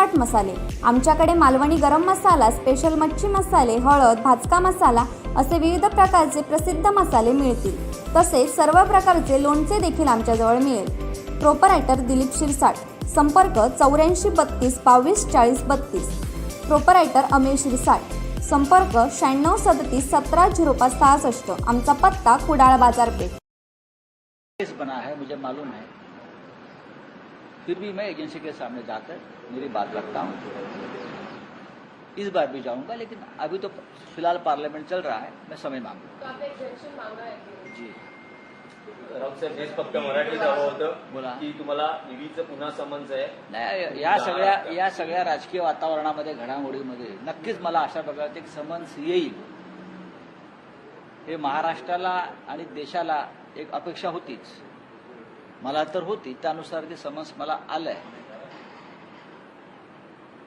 60 मसाले। आमच्याकडे मालवणी गरम मसाला, स्पेशल मच्छी मसाले, हळद, भाजका मसाला असे विविध प्रकारचे प्रसिद्ध मसाले मिळतील। तसेच सर्व प्रकारचे लोणचे देखील आमच्याजवळ मिळेल। प्रोपरायटर दिलीप शिरसाट, संपर्क 84 32 22 40 32। प्रोपरायटर अमेय शिरसाट, संपर्क 96 37 17 05 66। आमचा पत्ता कुडाळ बाजारपेठ। केस बना है, मुझे मालूम है, फिर भी मैं एजेंसी के सामने जाकर मेरी बात रखता हूँ। इस बार भी जाऊंगा, लेकिन अभी तो फिलहाल पार्लियामेंट चल रहा है, मैं समय मांगूंगा। तो आपने एक्सटेंशन मांगा है जी राऊत साहेब, हेच फक्त मराठीत हवं होतं बोला. की तुम्हाला ईडीचं पुन्हा समन्स आहे. नाही, या सगळ्या राजकीय वातावरणामध्ये, घडामोडीमध्ये नक्कीच मला अशा प्रकारचे एक समन्स येईल, हे महाराष्ट्राला आणि देशाला एक अपेक्षा होतीच, मला तर होती, त्यानुसार ते समन्स मला आलंय।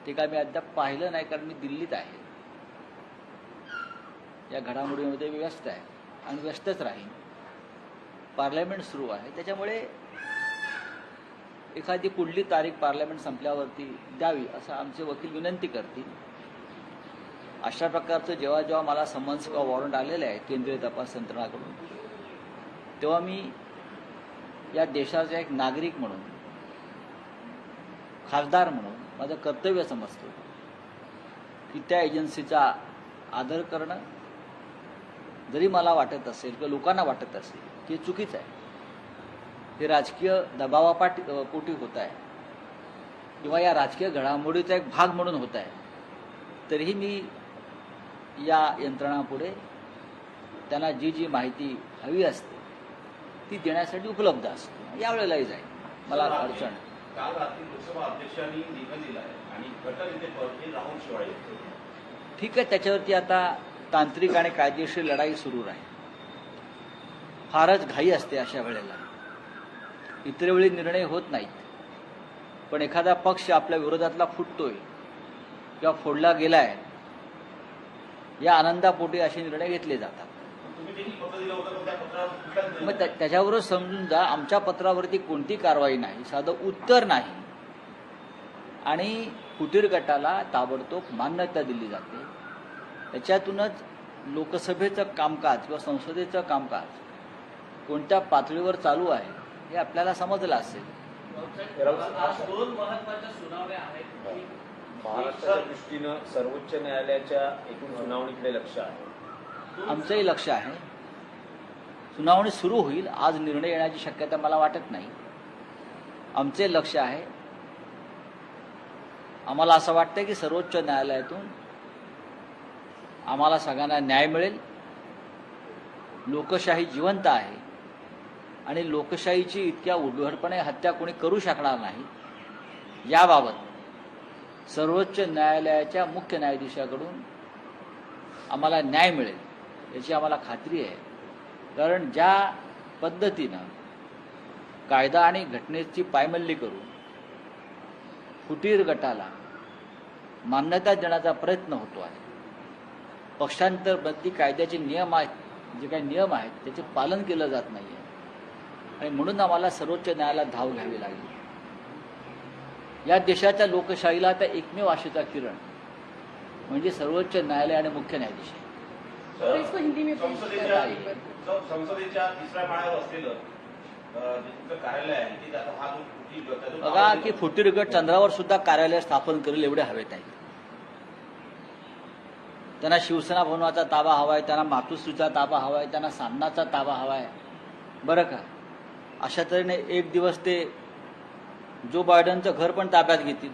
ते काय मी अद्याप पाहिलं नाही, कारण मी दिल्लीत आहे, या घडामोडीमध्ये व्यस्त आहे आणि व्यस्तच राहीन। पार्लमेंट सुरू आहे, त्याच्यामुळे एखादी पुढली तारीख पार्लमेंट संपल्यावरती द्यावी असं आमचे वकील विनंती करतील। अशा प्रकारचं जेव्हा जेव्हा मला समन्स किंवा वॉरंट आलेलं आहे केंद्रीय तपास यंत्रणाकडून, तेव्हा मी या देशाचा एक नागरिक म्हणून, खासदार म्हणून माझं कर्तव्य समजतो की त्या एजन्सीचा आदर करणं, जरी मला वाटत असेल किंवा लोकांना वाटत असेल की चुकीचं आहे, हे राजकीय दबावापोटी होत आहे किंवा या राजकीय घडामोडीचा एक भाग म्हणून होत आहे, तरीही मी या यंत्रणापुढे त्यांना जी जी माहिती हवी असते ती देण्यासाठी उपलब्ध असतो। यावेळेलाही जाईल, मला अडचण नाही। काल रात्री लोकसभा अध्यक्षांनी निवेदन दिलं आहे आणि गटनेते राहुल शेवाळे, ठीक आहे, त्याच्यावरती आता तांत्रिक आणि कायदेशीर लढाई सुरू राहील। फारच घाई असते अशा वेळेला, इतर वेळी निर्णय होत नाहीत, पण एखादा पक्ष आपल्या विरोधातला फुटतोय किंवा फोडला गेलाय, या आनंदापोटी असे निर्णय घेतले जातात। मग त्याच्यावरच समजून जा, आमच्या पत्रावरती कोणती कारवाई नाही, साधं उत्तर नाही, आणि फुटीर गटाला ताबडतोब मान्यता दिली जाते। त्याच्यातूनच लोकसभेचं कामकाज किंवा संसदेचं कामकाज कोणत्या पातळीवर चालू आहे हे आपल्याला समजलं असेल। आज दोन महत्त्वाच्या सुनावण्या आहेत। महाराष्ट्राच्या दृष्टीनं सर्वोच्च न्यायालयाच्या एकूण सुनावणीकडे लक्ष आहे। आमचंही लक्ष आहे, सुनावणी सुरू होईल, आज निर्णय येण्याची शक्यता मला वाटत नाही। आमचे लक्ष आहे, आम्हाला असं वाटतं की सर्वोच्च न्यायालयातून आम्हाला सगळ्यांना न्याय मिळेल, लोकशाही जिवंत आहे आणि लोकशाहीची इतक्या उद्धटपणे हत्या कोणी करू शकणार नाही, याबाबत सर्वोच्च न्यायालयाच्या मुख्य न्यायाधीशाकडून आम्हाला न्याय मिळेल याची आम्हाला खात्री आहे। कारण ज्या पद्धतीनं कायदा आणि घटनेची पायमल्ली करून फुटीर गटाला मान्यता देण्याचा प्रयत्न होतो आहे, पक्षांतरबंदी कायद्याचे नियम आहेत, जे काही नियम आहेत त्याचे पालन केलं जात नाही आहे, आणि म्हणून आम्हाला सर्वोच्च न्यायालयात धाव घ्यावी लागली। या देशाच्या लोकशाहीला आता एकमेव आशेचा किरण म्हणजे सर्वोच्च न्यायालय आणि मुख्य न्यायाधीश। संसदेच्या तिसऱ्या माळ्यावर असलेलं कार्यालय आहे की त्याचा हा जो बघा की फुटीर गट चंद्रावर सुद्धा कार्यालय स्थापन करेल एवढे हवेत आहे। त्यांना शिवसेना भवनाचा ताबा हवाय, त्यांना मातोश्रीचा ताबा हवाय, त्यांना सामनाचा ताबा हवाय, बरं का? अशा तऱ्हेने एक दिवस ते जो बायडनचं घर पण ताब्यात घेतील,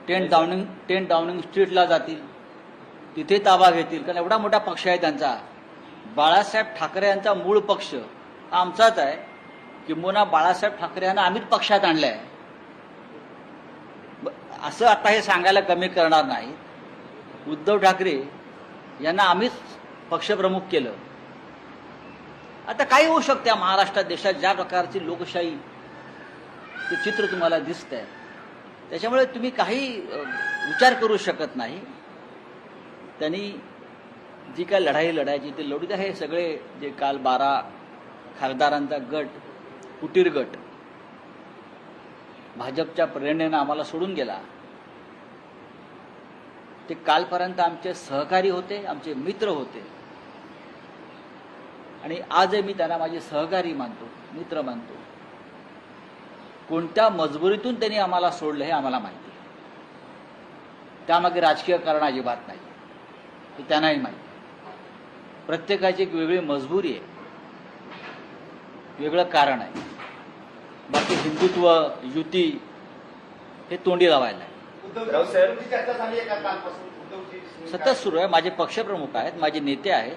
10 डाउनिंग स्ट्रीटला जातील, तिथे ताबा घेतील, कारण एवढा मोठा पक्ष आहे त्यांचा। बाळासाहेब ठाकरे यांचा मूळ पक्ष आमचाच आहे, किंबहुना बाळासाहेब ठाकरे यांना आम्हीच पक्षात आणलंय, असं आता हे सांगायला कमी करणार नाही। उद्धव ठाकरे यांना आम्हीच पक्षप्रमुख केलं। आता काही होऊ शकते महाराष्ट्रात, देशात ज्या प्रकारची लोकशाही चित्र तुम्हाला दिसतंय, त्याच्यामुळे तुम्ही काही विचार करू शकत नाही। त्यांनी जी काय लढाई लढायची ते लढू द्या। हे सगळे जे काल 12 खासदारांचा गट, फुटीर गट, भाजपच्या प्रेरणेनं आम्हाला सोडून गेला, ते कालपर्यंत आमचे सहकारी होते, आमचे मित्र होते आणि आजही मी त्यांना माझे सहकारी मानतो, मित्र मानतो. कोणत्या मजबुरीतून त्यांनी आम्हाला सोडलं हे आम्हाला माहिती आहे. त्यामागे राजकीय कारण अजिबात नाही, हे त्यांनाही माहिती. प्रत्येकाची एक वेगळी मजबुरी आहे, वेगळं कारण आहे. बाकी हिंदुत्व, युती हे तोंडी लावायला आहे. राऊत साहेब, चर्चा झाली आहे का कालपासून उद्धवजी सतत सुरू आहे. माझे पक्षप्रमुख आहेत, माझे नेते आहेत.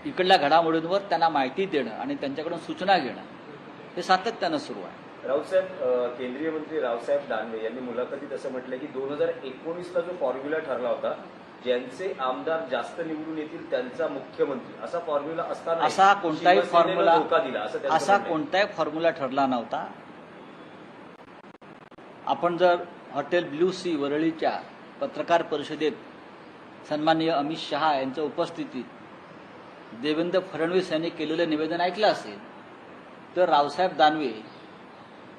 इकडल्या घडामोडींवर त्यांना माहिती देणं आणि त्यांच्याकडून सूचना घेणं हे सातत्यानं सुरू आहे. राऊत साहेब, केंद्रीय मंत्री रावसाहेब दानवे यांनी मुलाखतीत असं म्हटलं की 2019ला जो फॉर्म्युला ठरला होता, ज्यांचे आमदार जास्त निवडून येतील त्यांचा मुख्यमंत्री, असा फॉर्म्युला असताना असा कोणताही फॉर्म्युला धोका दिला असं त्यांचं असा म्हणणं आहे. कोणताही फॉर्म्युला ठरला नव्हता. आपण जर हॉटेल ब्ल्यू सी वरळीच्या पत्रकार परिषदेत सन्माननीय अमित शहा यांच्या उपस्थितीत देवेंद्र फडणवीस यांनी केलेलं निवेदन ऐकलं असेल तर रावसाहेब दानवे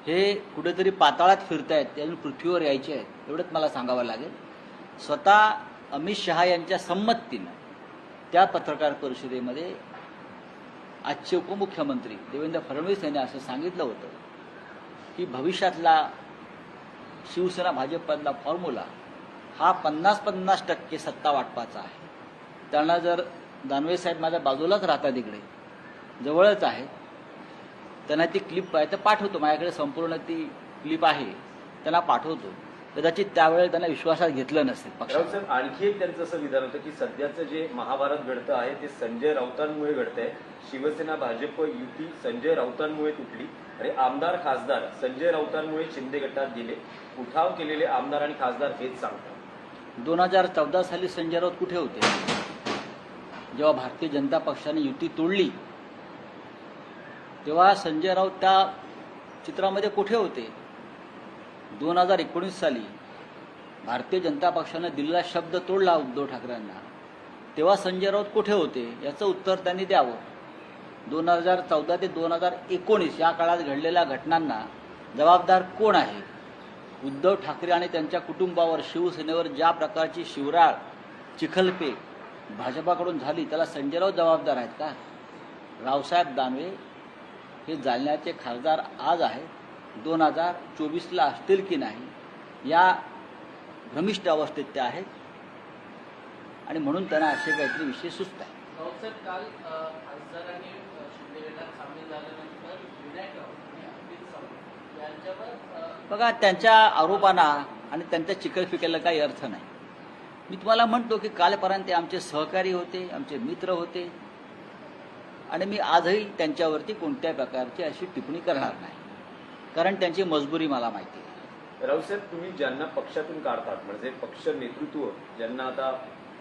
हे कुठेतरी पाताळात फिरतायत, त्यांनी पृथ्वीवर यायचे आहेत एवढंच मला सांगावं लागेल. स्वतः अमित शहा यांच्या संमतीनं त्या पत्रकार परिषदेमध्ये आजचे उपमुख्यमंत्री देवेंद्र फडणवीस यांनी असं सांगितलं होतं की भविष्यातला शिवसेना भाजपमधला फॉर्म्युला हा 50-50% सत्ता वाटपाचा आहे. त्यांना जर दानवे साहेब माझ्या बाजूलाच राहतात, इकडे जवळच आहे, त्यांना ती क्लिप आहे तर पाठवतो, माझ्याकडे संपूर्ण ती क्लिप आहे, त्यांना पाठवतो. कदाचित त्यावेळेला त्यांना विश्वासात घेतलं नसेल राऊत पक्षाने. साहेब, आणखी एक त्यांचं असं विधान होतं की सध्याचं जे महाभारत घडतं आहे ते संजय राऊतांमुळे घडतंय. शिवसेना भाजप युती संजय राऊतांमुळे तुटली आणि आमदार खासदार संजय राऊतांमुळे शिंदे गटात गेले. उठाव केलेले आमदार आणि खासदार हेच सांगतात. 2014 साली संजय राऊत कुठे होते? जेव्हा भारतीय जनता पक्षाने युती तोडली तेव्हा संजय राऊत त्या चित्रामध्ये कुठे होते? 2019 साली भारतीय जनता पक्षाने दिलेला शब्द तोडला उद्धव ठाकरेंना, तेव्हा संजय राऊत कुठे होते याचं उत्तर त्यांनी द्यावं. 2014 ते 2019 या काळात घडलेल्या घटनांना जबाबदार कोण आहे? उद्धव ठाकरे आणि त्यांच्या कुटुंबावर, शिवसेनेवर ज्या प्रकारची शिवराळ चिखलफेक भाजपाकडून झाली त्याला संजय राऊत जबाबदार आहेत का? रावसाहेब दानवे हे जालन्याचे खासदार आज आहेत, 2024ला असतील की नाही या भ्रमिष्ट अवस्थेत ते आहेत आणि म्हणून त्यांना असे काहीतरी विषय सुचत आहे. राऊतसाहेब, काल खासदारांनी शिंदे गटात सामील झाल्यानंतर विनायक राऊत आणि अमित सावंत यांच्यावर बघा, त्यांच्या आरोपांना आणि त्यांच्या चिखलफेकीला काही अर्थ नाही. मी तुम्हाला म्हणतो की कालपर्यंत ते आमचे सहकारी होते, आमचे मित्र होते आणि मी आजही त्यांच्यावरती कोणत्याही प्रकारची अशी टिप्पणी करणार नाही, कारण त्यांची मजबुरी मला माहिती आहे. राऊसाहेब, तुम्ही ज्यांना पक्षातून काढतात म्हणजे पक्ष नेतृत्व ज्यांना आता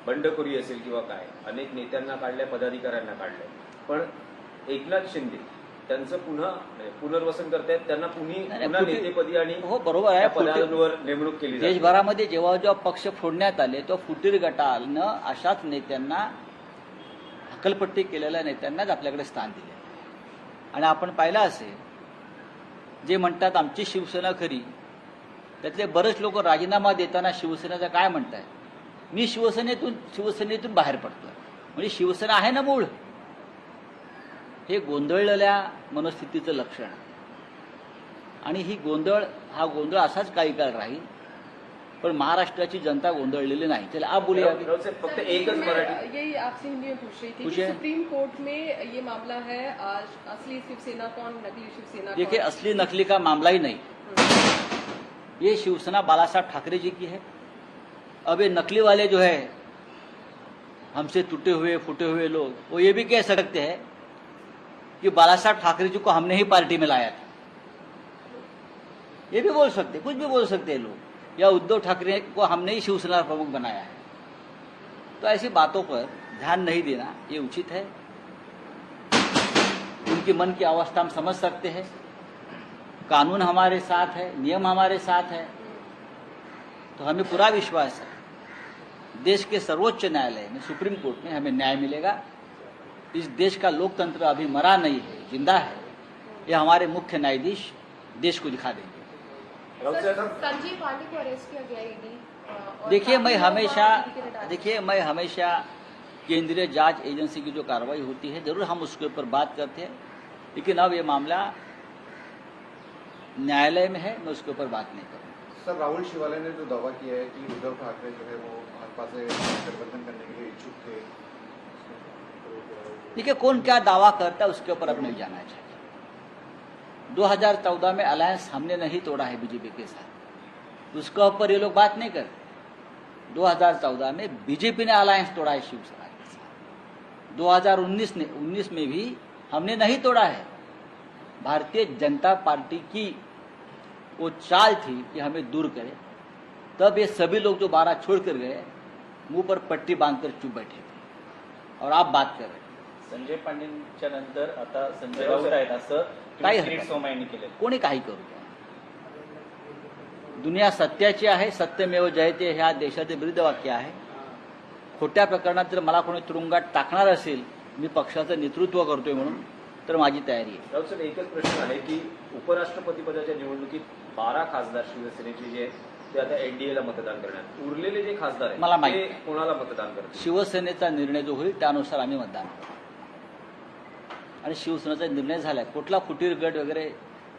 बंडखोरी असेल किंवा काय, अनेक नेत्यांना काढल्या, पदाधिकाऱ्यांना काढलंय, पण एकनाथ शिंदे त्यांचं पुन्हा पुनर्वसन करतायत, त्यांना पुन्हा नेतेपदी आणि हो, बरोबर आहे, पदांवर नेमणूक केली जाते. देशभरामध्ये जेव्हा जेव्हा पक्ष फोडण्यात आले तेव्हा फुटीर गटानं अशाच नेत्यांना, हकलपट्टी केलेल्या नेत्यांनाच आपल्याकडे स्थान दिले. आणि आपण पाहिलं असेल, जे म्हणतात आमची शिवसेना खरी, त्यातले बरेच लोक राजीनामा देताना शिवसेनेचा काय म्हणतात, मी शिवसेनेतून बाहेर पडतोय, म्हणजे शिवसेना आहे ना मूळ. हे गोंधळलेल्या मनस्थितीचं लक्षण आहे आणि हा गोंधळ असाच काही काळ राहील, पण महाराष्ट्राची जनता गोंधळलेली नाही. चला आप बोलिए. राऊसाहेब, फक्त एकच मराठी. यही आपसे हिंदी में पूछ रही थी कि पूछिए। सुप्रीम कोर्ट में ये मामला है, आज असली शिवसेना कौन, नकली शिवसेना देखिए, कौन? असली नकली का मामला ही नहीं, ये शिवसेना बालासाहब ठाकरे जी की है. अब ये नकली वाले जो है, हमसे टूटे हुए फूटे हुए लोग, वो ये भी कह सकते हैं कि बालासाहब ठाकरे जी को हमने ही पार्टी में लाया था. ये भी बोल सकते, कुछ भी बोल सकते हैं लोग, या उद्धव ठाकरे को हमने ही शिवसेना प्रमुख बनाया है. तो ऐसी बातों पर ध्यान नहीं देना ये उचित है. उनकी मन की अवस्था हम समझ सकते हैं. कानून हमारे साथ है, नियम हमारे साथ है, तो हमें पूरा विश्वास है देश के सर्वोच्च न्यायालय में, सुप्रीम कोर्ट में हमें न्याय मिलेगा. इस देश का लोकतंत्र अभी मरा नहीं है, जिंदा है. ये हमारे मुख्य न्यायाधीश देश को दिखा देंगे. राऊसाहेब, संजीव पांडे को अरेस्ट किया गया ईडी और देखिए मैं काफी लोग हमेशा वहाँ टिकट डाले। देखिए मैं हमेशा केंद्रीय जांच एजेंसी की जो कार्रवाई होती है जरूर हम उसके ऊपर बात करते हैं, लेकिन अब ये मामला न्यायालय में है, मैं उसके ऊपर बात नहीं करूँगा। सर, राहुल शिवाले ने जो दावा किया है कि उद्धव ठाकरे जो है वो भाजपा से गठबंधन करने के लिए इच्छुक थे, देखिए कौन क्या दावा करता है उसके ऊपर अब नहीं जाना चाहिए। 2014 में अलायंस हमने नहीं तोड़ा है बीजेपी के साथ, उसके ऊपर ये लोग बात नहीं करते। 2014 में बीजेपी ने अलायंस तोड़ा है शिवसेना के साथ। 2019 में भी हमने नहीं तोड़ा है। भारतीय जनता पार्टी की वो चाल थी कि हमें दूर करे, तब ये सभी लोग जो 12 छोड़ कर गए मुंह पर पट्टी बांधकर चुप बैठे थे और आप बात कर रहे हैं। संजय पांडेंच्या नंतर आता संजय राऊत आहेत असं काही हरकत किरीट नाही. सोमय्यांनी केलं. कोणी काही करू द्या. दुनिया सत्याची आहे, सत्यमेव जयते ह्या देशाचे ब्रीद वाक्य आहे. खोट्या प्रकरणात जर मला कोणी तुरुंगात टाकणार असेल, मी पक्षाचं नेतृत्व करतोय म्हणून, तर माझी तयारी आहे. राऊत साहेब, एकच प्रश्न आहे की उपराष्ट्रपती पदाच्या निवडणुकीत 12 खासदार शिवसेनेचे जे आहेत ते आता एनडीएला मतदान करणार, उरलेले जे खासदार मला आहेत माहिती. ते कोणाला मतदान करतील? शिवसेनेचा निर्णय जो होईल त्यानुसार आम्ही मतदान करू. आणि शिवसेनेचा निर्णय झालाय. कुठला फुटीर गट वगैरे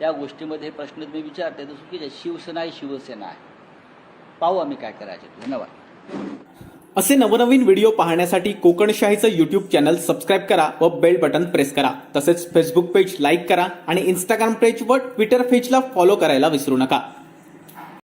या गोष्टीमध्ये हे प्रश्न तुम्ही विचारते तर चुकीचे आहे. शिवसेना ही शिवसेना आहे. पाहू आम्ही काय करायचे. धन्यवाद. असे नवनवीन व्हिडिओ पाहण्यासाठी कोकणशाहीचं यूट्यूब चॅनल सबस्क्राईब करा व बेल बटन प्रेस करा. तसेच फेसबुक पेज लाईक करा आणि इंस्टाग्राम पेज व ट्विटर पेजला फॉलो करायला विसरू नका.